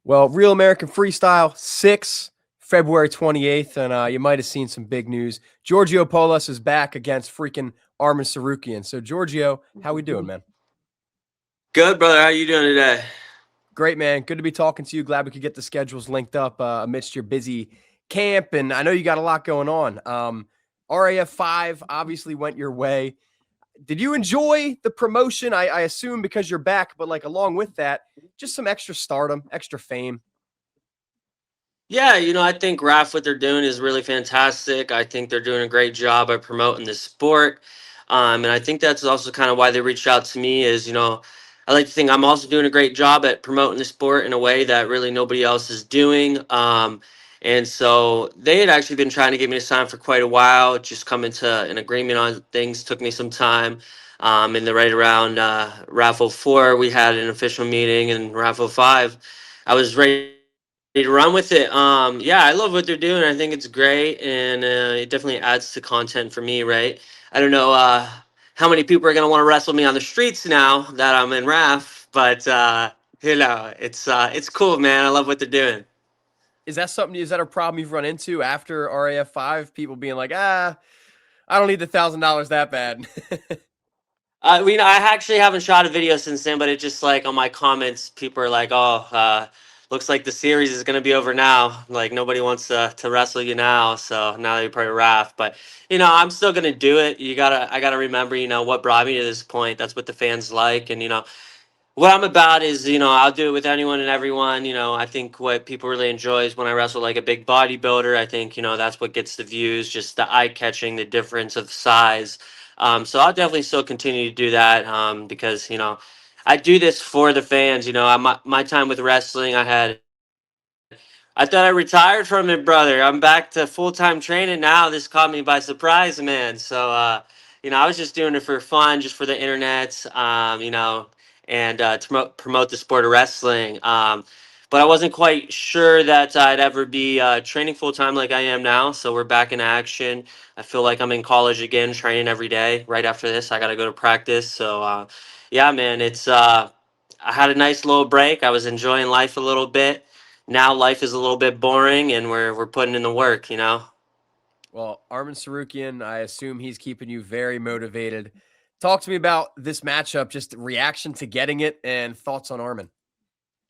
Well, Real American Freestyle 6, February 28th, and you might have seen some big news. Georgio Poullas is back against freaking Arman Tsarukyan. So, Giorgio, how we doing, man? Good, brother. How you doing today? Great, man. Good to be talking to you. Glad we could get the schedules linked up amidst your busy camp, and I know you got a lot going on. RAF 5 obviously went your way. Did you enjoy the promotion? I assume because you're back, but like along with that, just some extra stardom, extra fame. Yeah, I think RAF, what they're doing is really fantastic. I think they're doing a great job at promoting the sport. And I think that's also kind of why they reached out to me is, I like to think I'm also doing a great job at promoting the sport in a way that really nobody else is doing. And so they had actually been trying to get me to sign for quite a while. Just coming to an agreement on things took me some time. And then right around Raffle 4, we had an official meeting, and Raffle 5, I was ready to run with it. Yeah, I love what they're doing. I think it's great, and it definitely adds to content for me, right? I don't know how many people are gonna want to wrestle me on the streets now that I'm in RAF, but it's cool, man. I love what they're doing. Is that a problem you've run into after RAF 5? People being like, I don't need the $1,000 that bad. I actually haven't shot a video since then, but it's just like on my comments, people are like, "Oh, looks like the series is gonna be over now. Like nobody wants to wrestle you now, so now that you're part of RAF." But I'm still gonna do it. I gotta remember, what brought me to this point. That's what the fans like, and what I'm about is, I'll do it with anyone and everyone. I think what people really enjoy is when I wrestle like a big bodybuilder. I think, that's what gets the views, just the eye catching, the difference of size. So I'll definitely still continue to do that because, I do this for the fans. My time with wrestling, I thought I retired from it, brother. I'm back to full time training now. This caught me by surprise, man. So, I was just doing it for fun, just for the internet, and to promote the sport of wrestling. But I wasn't quite sure that I'd ever be training full time like I am now. So we're back in action. I feel like I'm in college again, training every day. Right after this, I got to go to practice. So, yeah, man, I had a nice little break. I was enjoying life a little bit. Now life is a little bit boring, and we're putting in the work. Well, Arman Tsarukyan, I assume he's keeping you very motivated. Talk to me about this matchup, just reaction to getting it and thoughts on Arman.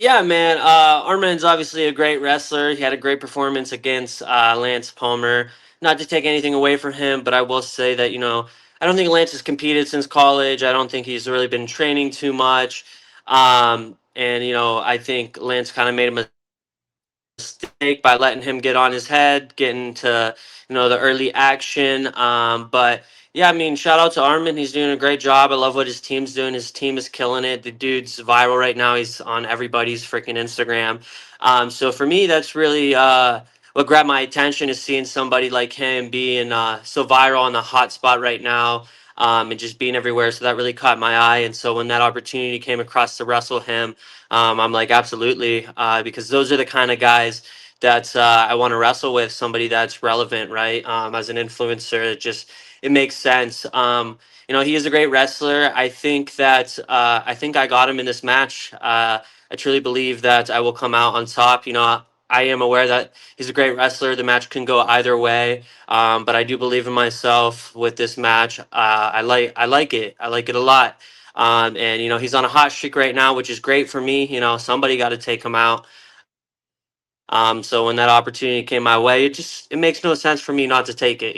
Yeah, man. Arman's obviously a great wrestler. He had a great performance against Lance Palmer. Not to take anything away from him, but I will say that I don't think Lance has competed since college. I don't think he's really been training too much. And I think Lance kind of made a mistake by letting him get on his head, getting to the early action. But yeah, I mean, shout out to Armin. He's doing a great job. I love what his team's doing. His team is killing it. The dude's viral right now. He's on everybody's freaking Instagram. So for me, that's really what grabbed my attention is seeing somebody like him being so viral on the hot spot right now. And just being everywhere. So that really caught my eye. And so when that opportunity came across to wrestle him, I'm like, absolutely, because those are the kind of guys that I want to wrestle with. Somebody that's relevant, right? As an influencer, it makes sense. He is a great wrestler. I think I got him in this match. I truly believe that I will come out on top. I am aware that he's a great wrestler. The match can go either way, but I do believe in myself with this match. I like it. I like it a lot. And he's on a hot streak right now, which is great for me. Somebody got to take him out. So when that opportunity came my way, it makes no sense for me not to take it.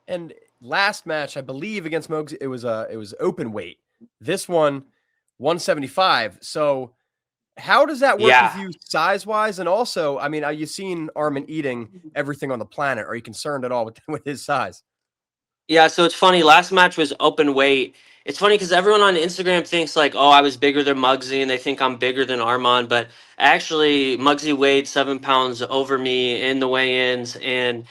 And last match, I believe against Mogs, it was open weight. This one, 175. So how does that work with Yeah. you size wise? And also, I mean, are you seeing Armin eating everything on the planet? Are you concerned at all with his size? Yeah, so it's funny. Last match was open weight. It's funny because everyone on Instagram thinks like, oh, I was bigger than Muggsy, and they think I'm bigger than Armand. But actually, Muggsy weighed 7 pounds over me in the weigh-ins, and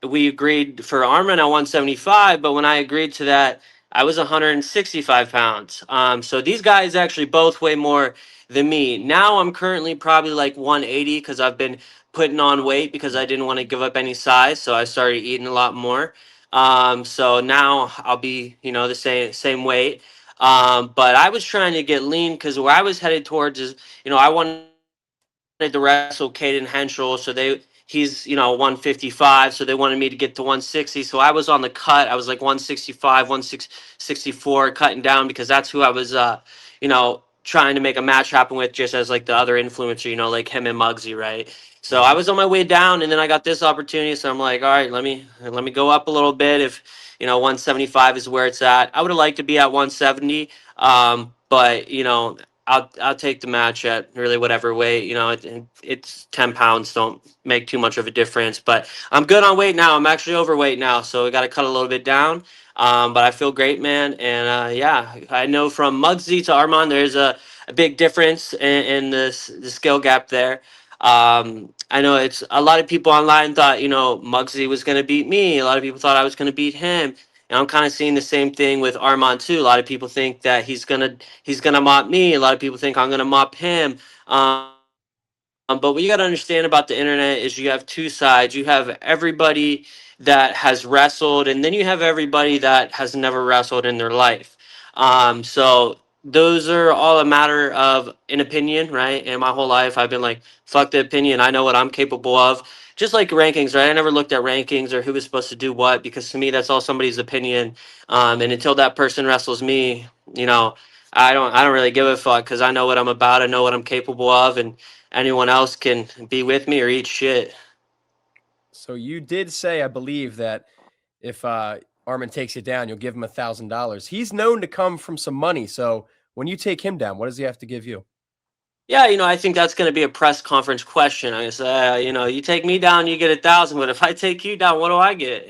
we agreed for Armand at 175. But when I agreed to that, I was 165 pounds. So these guys actually both weigh more than me. Now I'm currently probably like 180 because I've been putting on weight because I didn't want to give up any size, so I started eating a lot more. So now I'll be, the same weight. But I was trying to get lean because where I was headed towards is, I wanted to wrestle Caden Henschel, so he's 155, so they wanted me to get to 160. So I was on the cut. I was like 165, 164, cutting down because that's who I was, trying to make a match happen with, just as like the other influencer, like him and Muggsy, right? So I Mhm. was on my way down, and then I got this opportunity. So I'm like, all right, let me go up a little bit. If 175 is where it's at, I would have liked to be at 170. But I'll take the match at really whatever weight. It's 10 pounds, don't make too much of a difference. But I'm good on weight now. I'm actually overweight now, so we got to cut a little bit down. But I feel great, man. And yeah, I know from Muggsy to Armand, there's a big difference in the skill gap there. I know it's a lot of people online thought Muggsy was going to beat me. A lot of people thought I was going to beat him. And I'm kind of seeing the same thing with Armand too. A lot of people think that he's gonna mop me. A lot of people think I'm gonna mop him. But what you got to understand about the internet is you have two sides. You have everybody that has wrestled, and then you have everybody that has never wrestled in their life. So those are all a matter of an opinion, right? And my whole life I've been like, fuck the opinion. I know what I'm capable of. Just like rankings, right? I never looked at rankings or who was supposed to do what, because to me that's all somebody's opinion. And until that person wrestles me, you know, I don't really give a fuck because I know what I'm about. I know what I'm capable of, and anyone else can be with me or eat shit. So you did say, I believe, that if Armin takes you down, you'll give him $1,000. He's known to come from some money. So when you take him down, what does he have to give you? Yeah, I think that's going to be a press conference question. I say, you take me down, you get 1,000, but if I take you down, what do I get?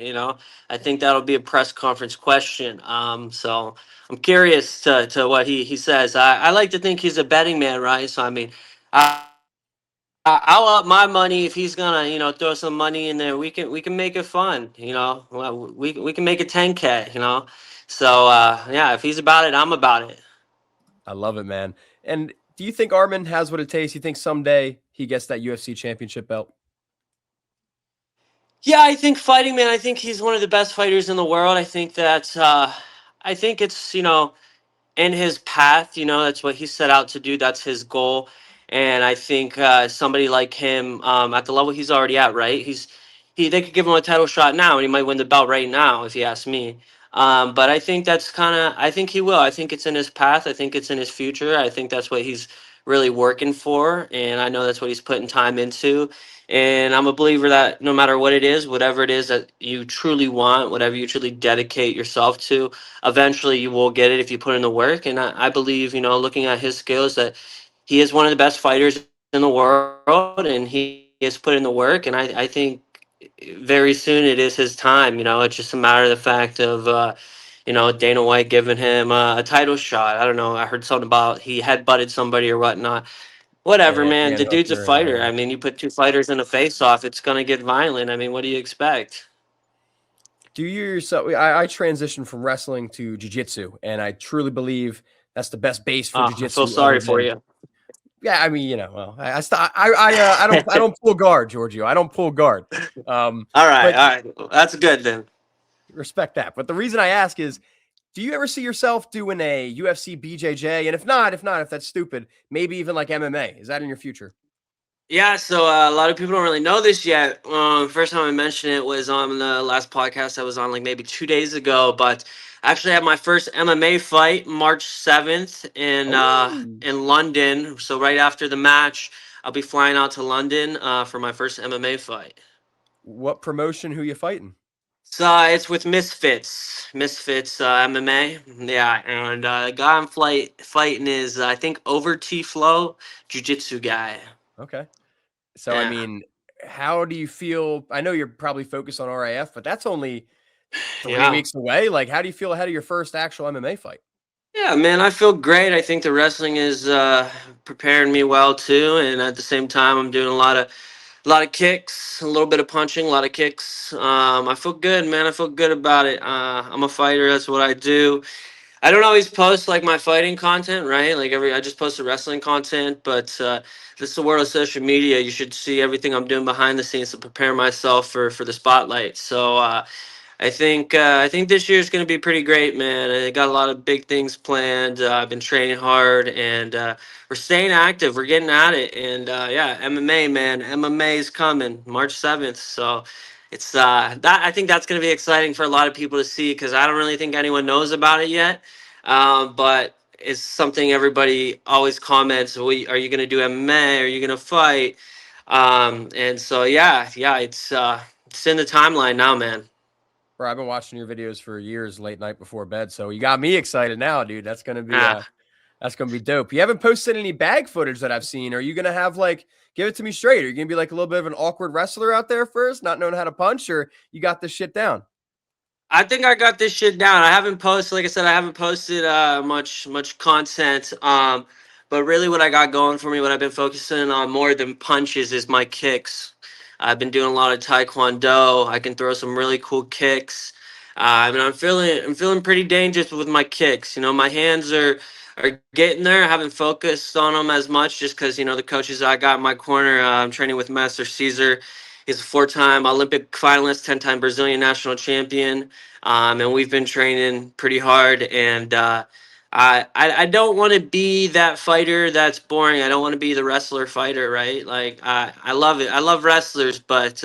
I think that'll be a press conference question. So I'm curious to what he says. I like to think he's a betting man, right? So I mean, I'll up my money if he's gonna, throw some money in there. We can make it fun, Well, we can make it 10K, So yeah, if he's about it, I'm about it. I love it, man. And do you think Armin has what it takes? You think someday he gets that UFC championship belt? Yeah, I think fighting, man. I think he's one of the best fighters in the world. I think that I think it's in his path. That's what he set out to do. That's his goal. And I think somebody like him, at the level he's already at, right? They could give him a title shot now, and he might win the belt right now, if you ask me. But I think that's I think he will. I think it's in his path. I think it's in his future. I think that's what he's really working for, and I know that's what he's putting time into. And I'm a believer that no matter what it is, whatever it is that you truly want, whatever you truly dedicate yourself to, eventually you will get it if you put in the work. And I believe, looking at his skills, that he is one of the best fighters in the world, and he has put in the work. And I think very soon it is his time. It's just a matter of the fact of, Dana White giving him a title shot. I don't know. I heard something about he headbutted somebody or whatnot. Whatever, Yeah, man. Dan The dude's a Hooker. And fighter. I mean, you put two fighters in a face off, it's going to get violent. I mean, what do you expect? do you yourself? I transitioned from wrestling to jujitsu, and I truly believe that's the best base for I feel jujitsu. Other sorry for than, you. yeah, I mean, well, I don't pull guard, Giorgio. I don't pull guard. All right, But all right. Well, that's good then. respect that. But the reason I ask is, do you ever see yourself doing a UFC BJJ? And if that's stupid, maybe even like MMA. Is that in your future? Yeah, so a lot of people don't really know this yet. First time I mentioned it was on the last podcast I was on, like maybe 2 days ago. But I actually had my first MMA fight March 7th Oh, in London. So right after the match, I'll be flying out to London for my first MMA fight. what promotion? Who you fighting? So it's with Misfits MMA. Yeah, and the guy I'm fighting is I think Over T Flow, Jiu-Jitsu guy. Okay. So I Yeah. mean, how do you feel? I know you're probably focused on RAF, but that's only 3 Yeah. weeks away. Like, how do you feel ahead of your first actual MMA fight? Yeah, man, I feel great. I think the wrestling is preparing me well too, and at the same time, I'm doing a lot of kicks, a little bit of punching, a lot of kicks. I feel good, man. I feel good about it. I'm a fighter. That's what I do. I don't always post like my fighting content, right? Like I just post the wrestling content, but this is the world of social media. You should see everything I'm doing behind the scenes to prepare myself for the spotlight. So I think this year is going to be pretty great, man. I got a lot of big things planned. I've been training hard, and we're staying active. We're getting at it, and yeah, MMA, man. MMA is coming March 7th, so it's that. I think that's going to be exciting for a lot of people to see because I don't really think anyone knows about it yet. But it's something everybody always comments. Well, are you going to do MMA? Are you going to fight? And so yeah, it's in the timeline now, man. Bro, I've been watching your videos for years, late night before bed. So you got me excited now, dude. Ah, That's gonna be dope. You haven't posted any bag footage that I've seen. Are you gonna have like give it to me straight? Are you gonna be like a little bit of an awkward wrestler out there first, not knowing how to punch, or you got this shit down? I think I got this shit down. I haven't posted, like I said, I haven't posted much content. But really, what I got going for me, what I've been focusing on more than punches, is my kicks. I've been doing a lot of taekwondo. I can throw some really cool kicks. I mean, I'm feeling pretty dangerous with my kicks. You know, my hands are getting there. I haven't focused on them as much just because the coaches I got in my corner. I'm training with Master Caesar. He's a four-time Olympic finalist, 10-time Brazilian national champion. And we've been training pretty hard. And I don't want to be that fighter that's boring. I don't want to be the wrestler fighter, right? Like I love it. I love wrestlers, but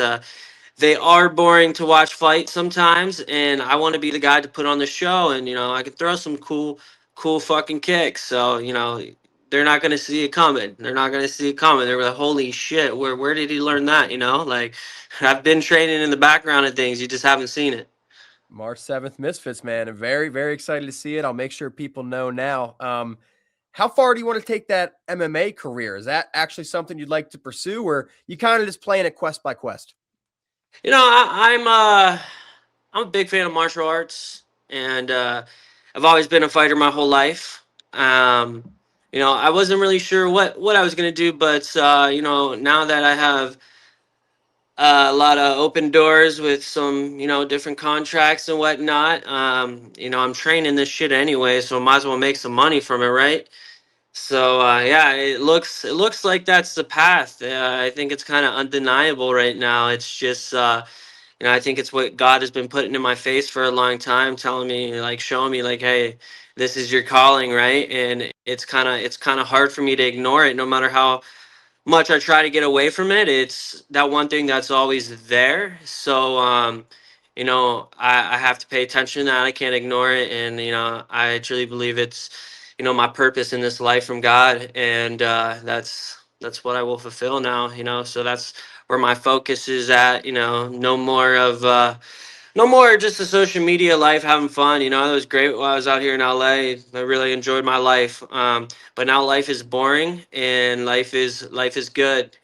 they are boring to watch fight sometimes. And I want to be the guy to put on the show. And I can throw some cool fucking kicks. So they're not gonna see it coming. They're not gonna see it coming. They're like, holy shit, where did he learn that? Like I've been training in the background of things. You just haven't seen it. March 7th, Misfits, man. I'm very, very excited to see it. I'll make sure people know now. How far do you want to take that MMA career? Is that actually something you'd like to pursue, or you kind of just playing it quest by quest? I'm a big fan of martial arts, and I've always been a fighter my whole life. Um, I wasn't really sure what I was gonna do, but now that I have a lot of open doors with some different contracts and whatnot, I'm training this shit anyway, so I might as well make some money from it, right? So yeah, it looks like that's the path. I think it's kind of undeniable right now. It's just I think it's what God has been putting in my face for a long time, telling me, like, showing me, like, hey, this is your calling, right? And it's kind of hard for me to ignore it, no matter how much I try to get away from it. It's that one thing that's always there. So I have to pay attention to that. I can't ignore it, and I truly believe it's my purpose in this life from God, and that's what I will fulfill now. So that's where my focus is at. No more of no more just the social media life, having fun. It was great while I was out here in LA. I really enjoyed my life. But now life is boring and life is good.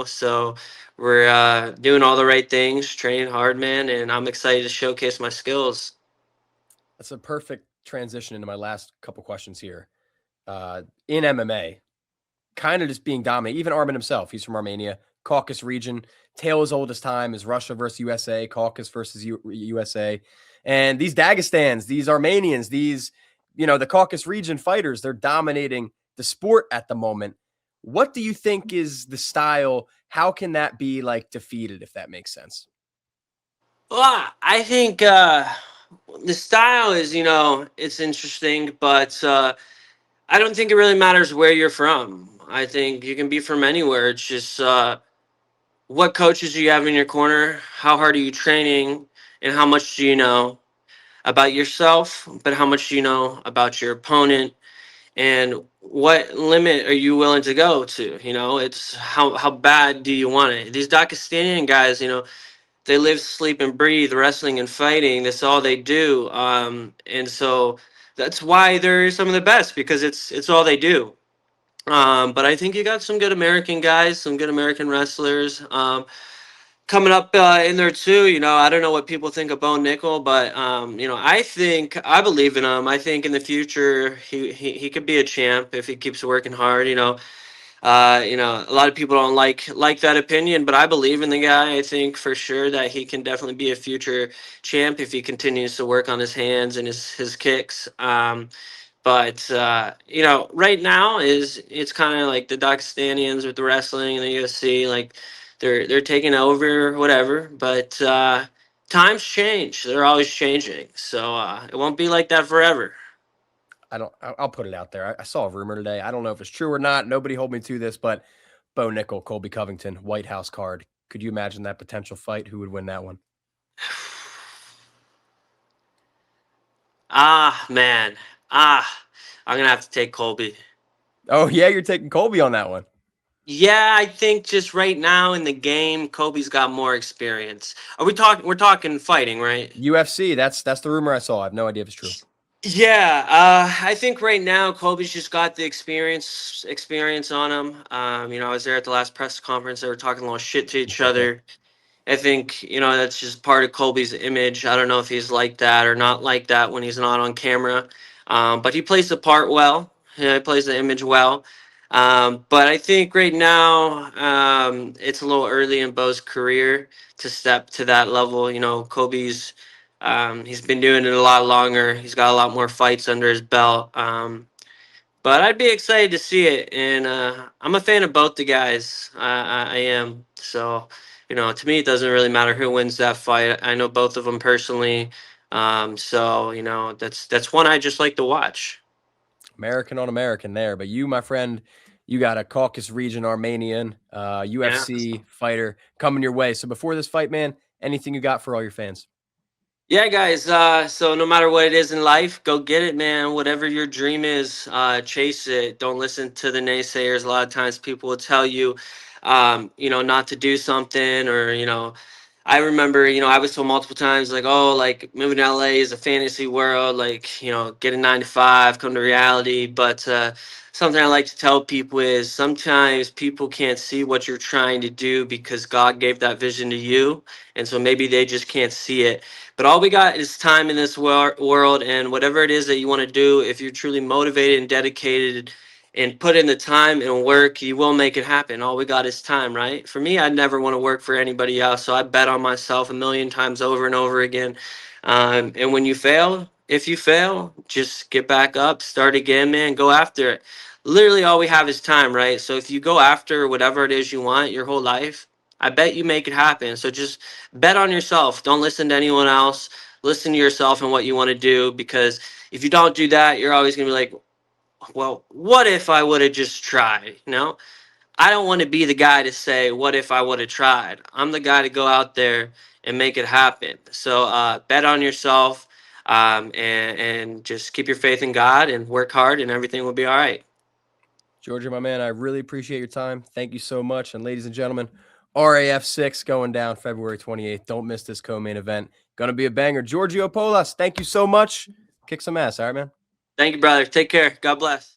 So we're doing all the right things, training hard, man, and I'm excited to showcase my skills. That's a perfect transition into my last couple questions here. In MMA, kind of just being dominant. Even Arman himself, he's from Armenia, Caucasus region. Tale as old as time is Russia versus USA, Caucasus versus USA. And these Dagestans, these Armenians, these, the Caucasus region fighters, they're dominating the sport at the moment. What do you think is the style? How can that be like defeated, if that makes sense? Well, I think the style is, it's interesting, but I don't think it really matters where you're from. I think you can be from anywhere. It's just what coaches do you have in your corner? How hard are you training? And how much do you know about yourself? But how much do you know about your opponent? And what limit are you willing to go to? It's how bad do you want it? These Dagestanian guys, they live, sleep, and breathe wrestling and fighting. That's all they do. And so that's why they're some of the best, because it's all they do. But I think you got some good American guys, some good American wrestlers coming up in there too. I don't know what people think of Bo Nickel, but I believe in him. I think in the future he could be a champ if he keeps working hard. A lot of people don't like that opinion, but I believe in the guy. I think for sure that he can definitely be a future champ if he continues to work on his hands and his kicks. But right now it's kind of like the Dagestanians with the wrestling and the UFC, like they're taking over, whatever. But Times change. They're always changing. So it won't be like that forever. I'll put it out there. I saw a rumor today. I don't know if it's true or not. Nobody hold me to this, but Bo Nickal, Colby Covington, White House card. Could you imagine that potential fight? Who would win that one? Man. I'm going to have to take Colby. Oh, yeah, you're taking Colby on that one. Yeah, I think just right now in the game, Kobe's got more experience. We're talking fighting, right? UFC, that's the rumor I saw. I have no idea if it's true. Yeah, I think right now Kobe's just got the experience on him. I was there at the last press conference. They were talking a little shit to each other. I think, that's just part of Colby's image. I don't know if he's like that or not like that when he's not on camera. But he plays the part well. Yeah, he plays the image well. But I think right now it's a little early in Bo's career to step to that level. Kobe's he's been doing it a lot longer. He's got a lot more fights under his belt. But I'd be excited to see it, and I'm a fan of both the guys. I am. So, to me, it doesn't really matter who wins that fight. I know both of them personally. So that's one I just like to watch. American on American there, but you, my friend, you got a Caucasus region Armenian UFC fighter coming your way. So before this fight, man, anything you got for all your fans? Yeah, guys. So no matter what it is in life, go get it, man. Whatever your dream is, chase it. Don't listen to the naysayers. A lot of times people will tell you, not to do something, or, I remember, I was told multiple times, like, oh, like moving to LA is a fantasy world, like, get a 9 to 5, come to reality. But something I like to tell people is sometimes people can't see what you're trying to do because God gave that vision to you. And so maybe they just can't see it. But all we got is time in this world, and whatever it is that you want to do, if you're truly motivated and dedicated and put in the time and work, you will make it happen. All we got is time, right? For me, I'd never want to work for anybody else, so I bet on myself a million times over and over again. And when you fail, if you fail, just get back up, start again, man, go after it. Literally all we have is time, right? So if you go after whatever it is you want your whole life, I bet you make it happen. So just bet on yourself. Don't listen to anyone else. Listen to yourself and what you want to do, because if you don't do that, you're always going to be like, well, what if I would have just tried? I don't want to be the guy to say, what if I would have tried? I'm the guy to go out there and make it happen. So bet on yourself, and just keep your faith in God and work hard, and everything will be all right. Georgio, my man, I really appreciate your time. Thank you so much. And ladies and gentlemen, RAF 6 going down February 28th. Don't miss this co-main event. Going to be a banger. Georgio Poullas, thank you so much. Kick some ass. All right, man. Thank you, brother. Take care. God bless.